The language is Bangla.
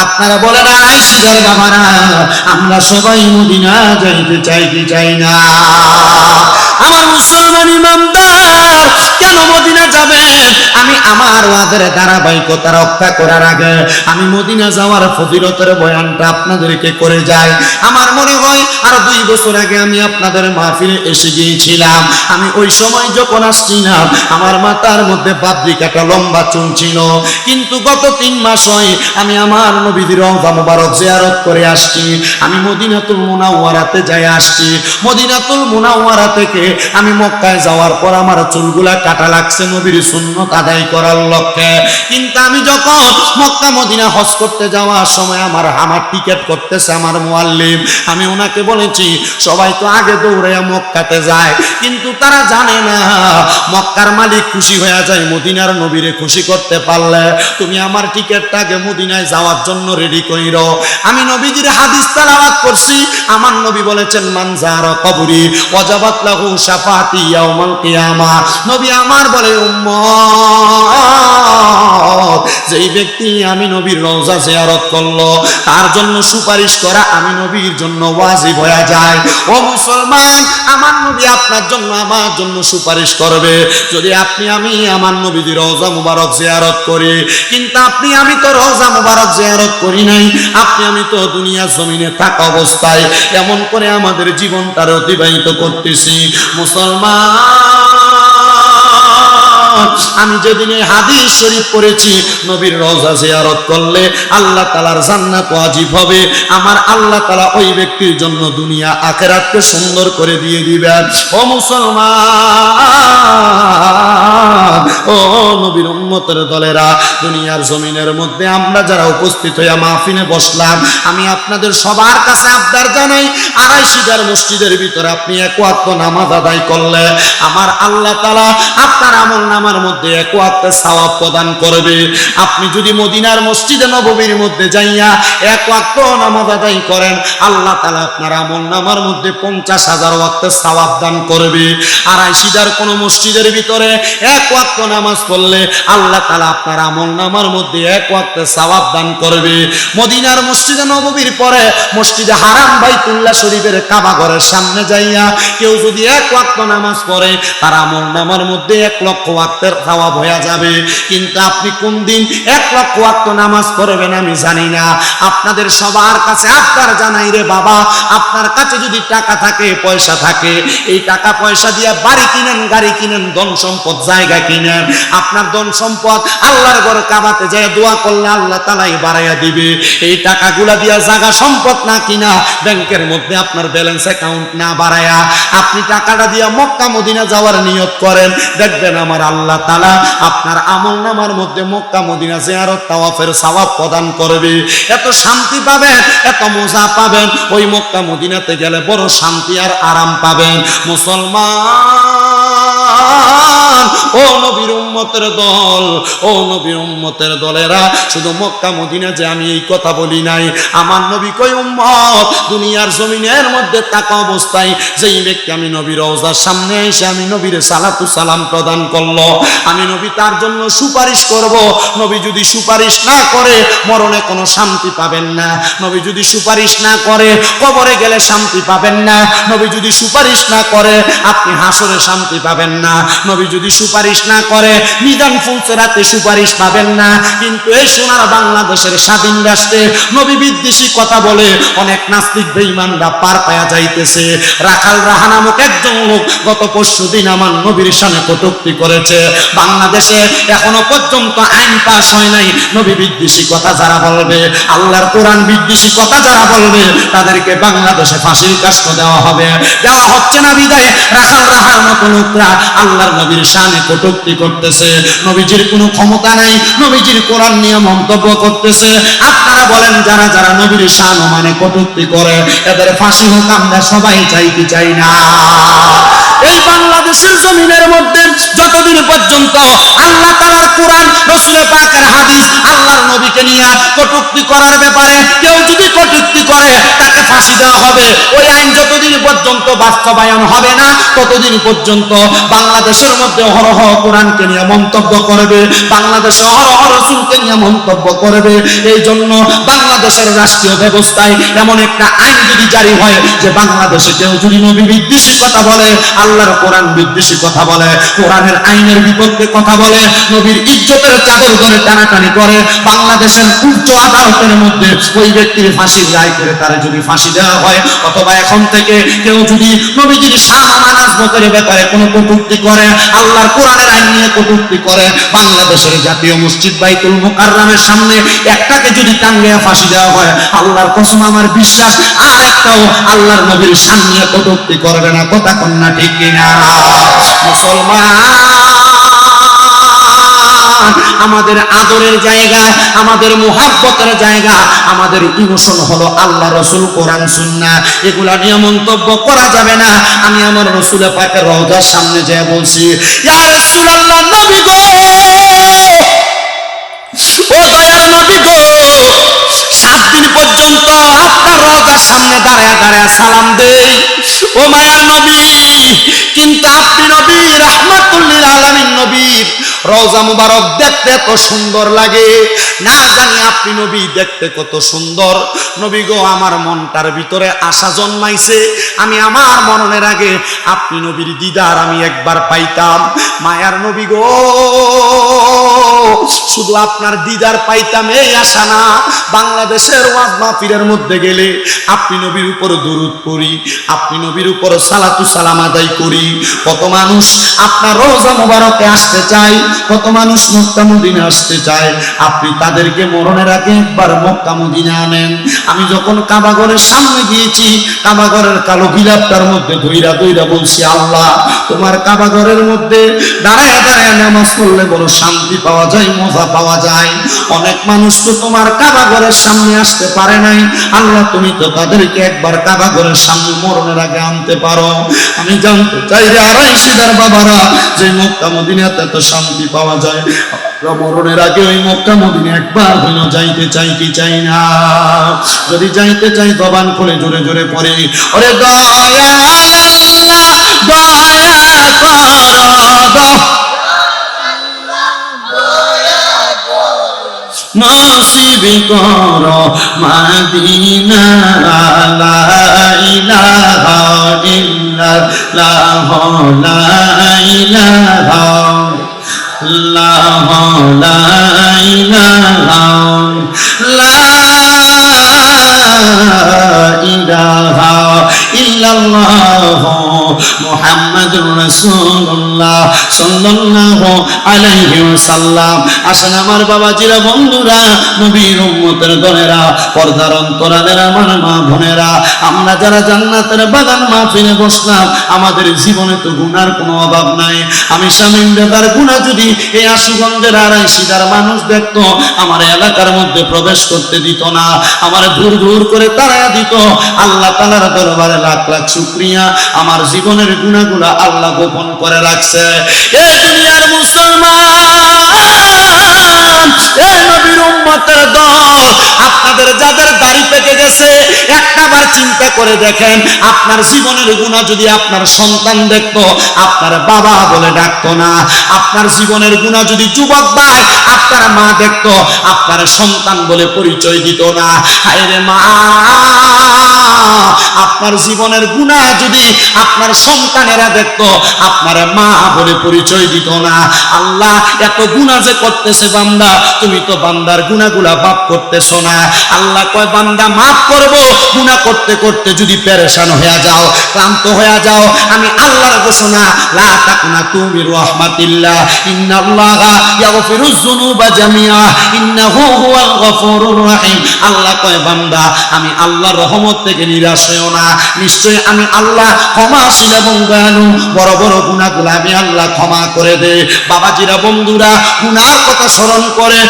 আপনারা বলেন আড়াই সিজার বাবারা, আমরা সবাই মদিনা যাইতে চাই কি চাই না? আমার মুসলমান ইমানদার, কেন মদিনা যাবেন? আমি আমার ওয়াদের ধারাবাহিকতা রক্ষা করার আগে আমি মদিনা যাওয়ার ফজিলতের বয়ানটা আপনাদেরকে করে যাই। আমার মনে হয় আর 2 বছর আগে আমি আপনাদের মাহফিলে এসে গিয়েছিলাম। আমি ওই সময় যখন আসছিলাম আমার মাথার মধ্যে বাবরি কাটা লম্বা চুল ছিল, কিন্তু গত 3 মাস হয় আমি আমার নবীর রওজা মুবারক জিয়ারত করে আসছি। আমি মদিনাতুল মুনাওয়ারাতে যাই আসছি। মদিনাতুল মুনাওয়ারা থেকে আমি মক্কায় যাওয়ার পর আমার চুলগুলা কাটা লাগছে নবীর সুন্নত আদায় করার লক্ষ্যে। কিন্তু আমি যখন মক্কা মদিনা হজ করতে যাওয়ার সময় আমার টিকেট করতেছে আমার মুআল্লিম। আমি ওনাকে বলেছি সবাই তো আগে দৌড়াইয়া মক্কাতে যায়, কিন্তু তারা জানে না মক্কার মালিক খুশি হয়ে যায় মদিনার নবীরে খুশি করতে পারলে। তুমি আমার টিকেটটা আগে মদিনায় যাওয়ার জন্য রেডি কইরো। আমি নবীজির হাদিস তেলাওয়াত করছি। আমার নবী বলেছেন মান যারা কবরি ওয়াজাবাত লাহু শাফাআতি ইয়াউমাল কিয়ামা। নবী আমার বলে উম্মত, যেই ব্যক্তি আমি নবীর রওজা জিয়ারত করলো তার জন্য সুপারিশ করা আমি নবীর জন্য ওয়াজিব হয়ে যায়। ও মুসলমান, আমার নবী আপনার জন্য আমার জন্য সুপারিশ করবে যদি আপনি আমি আমার নবীর রওজা মুবারক জিয়ারত করি। কিন্তু আপনি আমি তো রওজা মুবারক জিয়ারত করি নাই। আপনি আমি তো দুনিয়ার জমিনে থাকা অবস্থায় এমন করে আমাদের জীবনটা অতিবাহিত করতেছি। মুসলমান, আমি যেদিনে হাদিস শরীফ পড়েছি নবীর রওজা জিয়ারত করলে আল্লাহ তাআলার জান্নাত ওয়াজিব হবে। আমার আল্লাহ তাআলা ওই ব্যক্তির জন্য দুনিয়া আখিরাতকে সুন্দর করে দিয়ে দিবেন। ও মুসলমান, ও নবীর উম্মতের দলেরা, দুনিয়ার জমিনের মধ্যে আমরা যারা উপস্থিত হইয়া মাহফিলে বসলাম, আমি আপনাদের সবার কাছে আবদার জানাই, 2.5 মসজিদের ভিতরে আপনি 1 ওয়াক্ত নামাজ আদায় করলে আমার আল্লাহ তাআলা আপনার আমল নামার মধ্যে 1 ওয়াক্ত সওয়াব প্রদান করবে। আপনি যদি মদিনার মসজিদে নববীর মধ্যে যাইয়া 1 ওয়াক্ত নামাজ আদায় করেন আল্লাহ তাআলা আপনার আমল নামার মধ্যে 50,000 ওয়াক্ত সওয়াব দান করবে। 2.5 কোন মসজিদের ভিতরে 1 ওয়াক্ত নামাজ পড়লে আল্লাহ তাআলা আপনার আমল নামার মধ্যে 1 ওয়াক্ত সওয়াব দান করবে। মদিনার মসজিদে নববীর পরে মসজিদে হারাম বাইতুল্লাহ শরীফের কাবা ঘরের সামনে যাইয়া কেউ যদি 1 ওয়াক্ত নামাজ পড়ে তার আমল নামার মধ্যে 1 লক্ষ ওয়াক্তের সওয়াব হয়ে যাবে। কিন্তু আপনি কোন দিন 1 লক্ষ ওয়াক্ত নামাজ পড়বেন আমি জানি না। আপনাদের সবার কাছে আবদার জানাই রে বাবা, আপনার কাছে যদি টাকা থাকে পয়সা থাকে, এই টাকা পয়সা দিয়ে বাড়ি কিনেন, গাড়ি কিনেন, ধন সম্পদ জায়গা কিনেন। আপনার ধন সম্পদ আল্লাহর ঘর কাবাতে যায় দোয়া করলে আল্লাহ তাআলাই বাড়াইয়া দিবে। এই টাকাগুলা দিয়া জায়গা সম্পদ না কিনা, ব্যাংকের মধ্যে আপনার ব্যালেন্স অ্যাকাউন্ট না বাড়ায়া আপনি টাকাটা দিয়া মক্কা মদিনা যাওয়ার নিয়ত করেন, দেখবেন আমার আল্লাহ তাআলা আপনার আমল নামার মধ্যে মক্কা মদিনা জিয়ারত তাওয়াফের সওয়াব প্রদান করবে। এত শান্তি পাবেন, এত মজা পাবেন, ওই মক্কা মদিনাতে গেলে বড় শান্তি আর আরাম পাবেন। মুসলমান, ও নবীর উম্মতের দল, ও নবীর উম্মতের দলেরা, শুধু মক্কা মদিনা যে আমি এই কথা বলি নাই। আমার নবী কই উম্মত দুনিয়ার জমিনের মধ্যে থাকা অবস্থায় যেই ব্যক্তি আমি নবীর রওজার সামনে এসে আমি নবীর সালাতু সালাম প্রদান করলো, আমি নবী তার জন্য সুপারিশ করব। নবী যদি সুপারিশ না করে মরণে কোনো শান্তি পাবেন না। নবী যদি সুপারিশ না করে কবরে গেলে শান্তি পাবেন না। নবী যদি সুপারিশ না করে আপনি হাসরে শান্তি পাবেন না। নবী যদি সুপারিশ না করে মিজান ফুলসেরাতে সুপারিশ পাবেন না। কিন্তু এই সোনার বাংলাদেশের স্বাধীন রাষ্ট্রে নবী বিদ্বেষী কথা বলে অনেক নাস্তিক বেঈমানরা পার পায়া যাইতেছে। রাখাল রাহা নামক একজন লোক গত পরশুদিন আমার নবীর শানে কটূক্তি করেছে। বাংলাদেশে এখনো পর্যন্ত আইন পাস হয় নাই নবী বিদ্বেষী কথা যারা বলবে, আল্লাহর কোরআন বিদ্বেষী কথা যারা বলবে তাদেরকে বাংলাদেশে ফাঁসির কাষ্ট দেওয়া হবে। দেওয়া হচ্ছে না বিদায় রাখাল রাহার মতো লোকরা আল্লাহর নবীর শানে কটূক্তি করতেছে। নবীজির কোনো ক্ষমতা নাই, নবীজির কোরআন নিয়ে মন্তব্য করতেছে। আপনারা বলেন যারা যারা নবীর শান মানে কটূক্তি করে এদের ফাঁসি হোক, আমরা সবাই চাই কি চাই না? এই বাংলাদেশের জমিনের মধ্যে যতদিন পর্যন্ত আল্লাহ তাআলার কোরআন, রাসূল পাকের হাদিস, আল্লাহর নবীকে নিয়ে কটূক্তি করার ব্যাপারে কেউ যদি কটূক্তি করে তাকে ফাঁসি দেওয়া হবে। ওই আইন যতদিন পর্যন্ত বাস্তবায়ন হবে না ততদিন পর্যন্ত বাংলাদেশের মধ্যে অহরহ কোরআনকে নিয়ে মন্তব্য করবে, বাংলাদেশে অহরহ রাসূলকে নিয়ে মন্তব্য করবে। এই জন্য বাংলাদেশ বাংলাদেশের রাষ্ট্রীয় ব্যবস্থায় এমন একটা আইন যদি জারি হয় যে বাংলাদেশে কেউ যদি নবী বিদ্বেষী কথা বলে, আল্লাহর কোরআন বিদ্বেষী কথা বলে, কোরআনের আইনের বিপক্ষে কথা বলে, নবীর ইজ্জতের চাদর ধরে টানাটানি করে, বাংলাদেশের উচ্চ আদালতের মধ্যে ওই ব্যক্তির ফাঁসির রায় করে তার যদি ফাঁসি দেওয়া হয়, অথবা এখন থেকে কেউ যদি নবীজির শাহানা নাজমতের ব্যাপারে কোনো কটূক্তি করে, আল্লাহর কোরআনের আইন নিয়ে কটূক্তি করে, বাংলাদেশের জাতীয় মসজিদ বাইতুল মুকাররমের সামনে একটাকে যদি টাঙ্গিয়ে ফাঁসি দেওয়া হয়, আল্লাহর কসম আমার বিশ্বাস আর একটাও আল্লাহর নবীর শান নিয়ে কটূক্তি করবে না। কথা কন্যা ঠিক কিনা? মুসলমান, আমাদের আদরের জায়গা, আমাদের মুহাব্বতের জায়গা, আমাদের ইমোশন হলো আল্লাহ, রাসূল, কোরআন, সুন্নাহ। এগুলা নিয়ে মন্তব্য করা যাবে না। আমি আমার রাসূল পাকের রওজার সামনে যেয়ে বলছি, ইয়া রাসূলুল্লাহ, নবী গো, ও দয়ার নবী গো, 7 দিন পর্যন্ত আপনার রওজার সামনে দাঁড়ায় দাঁড়ায় সালাম দেই, ও মায়ার নবী, কিন্তু আপনি নবী, রাহমাতুল লিল আলামিন নবী, রওজা মুবারক দেখতে এত সুন্দর লাগে, না জানি আপনি নবী দেখতে কত সুন্দর। নবী গো, আমার মনটার ভিতরে আশা জন্মাইছে, আমি আমার মরণের আগে আপনি নবীর দিদার আমি একবার পাইতাম। মায়ার নবী গো, শুধু আপনার দিদার পাইতাম এই আশা না, বাংলাদেশের ওয়াজ মাহফিলের মধ্যে গেলে আপনি নবীর উপর দরুদ পড়ি, আপনি নবীর উপর সালাতু সালাম আদায় করি। কত মানুষ আপনার রওজা মুবারকে আসতে চায়, কত মানুষ মক্কা মদিনা আসতে চায়, আপনি তাদেরকে মরণের আগে একবার মক্কা মদিনা আনেন। আমি যখন কাবা ঘরের সামনে গিয়েছি, কাবা ঘরের কালো গিলাপটার মধ্যে ধইরা ধইরা বলছি, আল্লাহ, তোমার কাবা ঘরের মধ্যে দাঁড়ায় দাঁড়ায় নামাজ পড়লে বড় শান্তি পাওয়া যায়, মজা পাওয়া যায়। অনেক মানুষ তো তোমার কাবা ঘরের সামনে আসতে পারে নাই, আল্লাহ, তুমি তো তাদেরকে একবার কাবা ঘরের সামনে মরণের আগে আনতে পারো। আমি জানতে চাই রে আড়াইশিদার বাবারা, যে মক্কা মদিনাতে এত শান্তি পাওয়া যায়, মরণের আগে ওই মক্কা মদিনা একবার হলো যাইতে চাই কি চাই না? যদি যাইতে চাই জবান খুলে জোরে জোরে পড়ে, ওরে দয়া আল্লাহ, দয়া করো, নসিব করো মদিনা, লা ইলাহা ইল্লাল্লাহ, লা ইলাহা ইল্লাল্লাহ, লা ইলাহা ইল্লাল্লাহ, মুহাম্মাদুর রাসূলুল্লাহ সাল্লাল্লাহু আলাইহি ওয়াসাল্লাম। আসেন আমার বাবাজিরা, বন্ধুরা, নবীর উম্মতের দলেরা, পর্দার অন্তরালের আমার মা বোনেরা, আমরা যারা জান্নাতের বাগান মাহফিলে বসলাম, আমাদের জীবনে তো গুনার কোনো অভাব নাই। আমি শামীম বেদার গুনাহ যদি এই আশুগঞ্জের আড়াইশিদার মানুষ দেখতো, আমার এলাকার মধ্যে প্রবেশ করতে দিত না, আমার দূর দূর করে তাড়ায়া দিত। আল্লাহ তাআলার দরবারে লাখ লাখ শুকরিয়া, আমার জীবনের গুনাহগুলো আল্লাহ গোপন করে রাখছে। এ দুনিয়ার মুসলমান, এ নবীর উম্মতের দল, আপনাদের যাদের দাড়ি পেকে গেছে, একটাবার চিন্তা করে দেখেন, আপনার জীবনের গুনাহ যদি আপনার সন্তান দেখতো, আপনার বাবা বলে ডাকতো না। আপনার জীবনের গুনাহ যদি যুবক ভাই, আপনার মা দেখতো, আপনার সন্তান বলে পরিচয় দিত না। হায় রে মা, আপনার জীবনের গুনাহ যদি আপনার সন্তানেরা দেখতো, আপনার মা বলে পরিচয় দিত না। আল্লাহ, এত গুনাহ যে করতেছে বান্দা, তুমি তো বান্দার গুনাহগুলা মাফ করতেছো না। আল্লাহ কয়, বান্দা মাফ করব, গুনাহ করতে করতে যদি পেরেশান হয়ে যাও, ক্লান্ত হয়ে যাও, আমি আল্লাহর ঘোষণা, লা তাকনাতু মির রাহমাতিল্লাহ, ইন্নাল্লাহা ইয়াগফিরুয যুনুবা জামিআ, ইন্নাহু হুয়াল গফুরুর রহিম। আল্লাহ কয়, বান্দা, আমি আল্লাহর রহমত থেকে নিরাশ হইও না, নিশ্চয়ই আমি আল্লাহ ক্ষমাশীল এবং দয়ালু, বড় বড় গুনাহগুলো আমি আল্লাহ ক্ষমা করে দে। বাবাজিরা, বন্ধুরা, গুনার কথা স্মরণ করে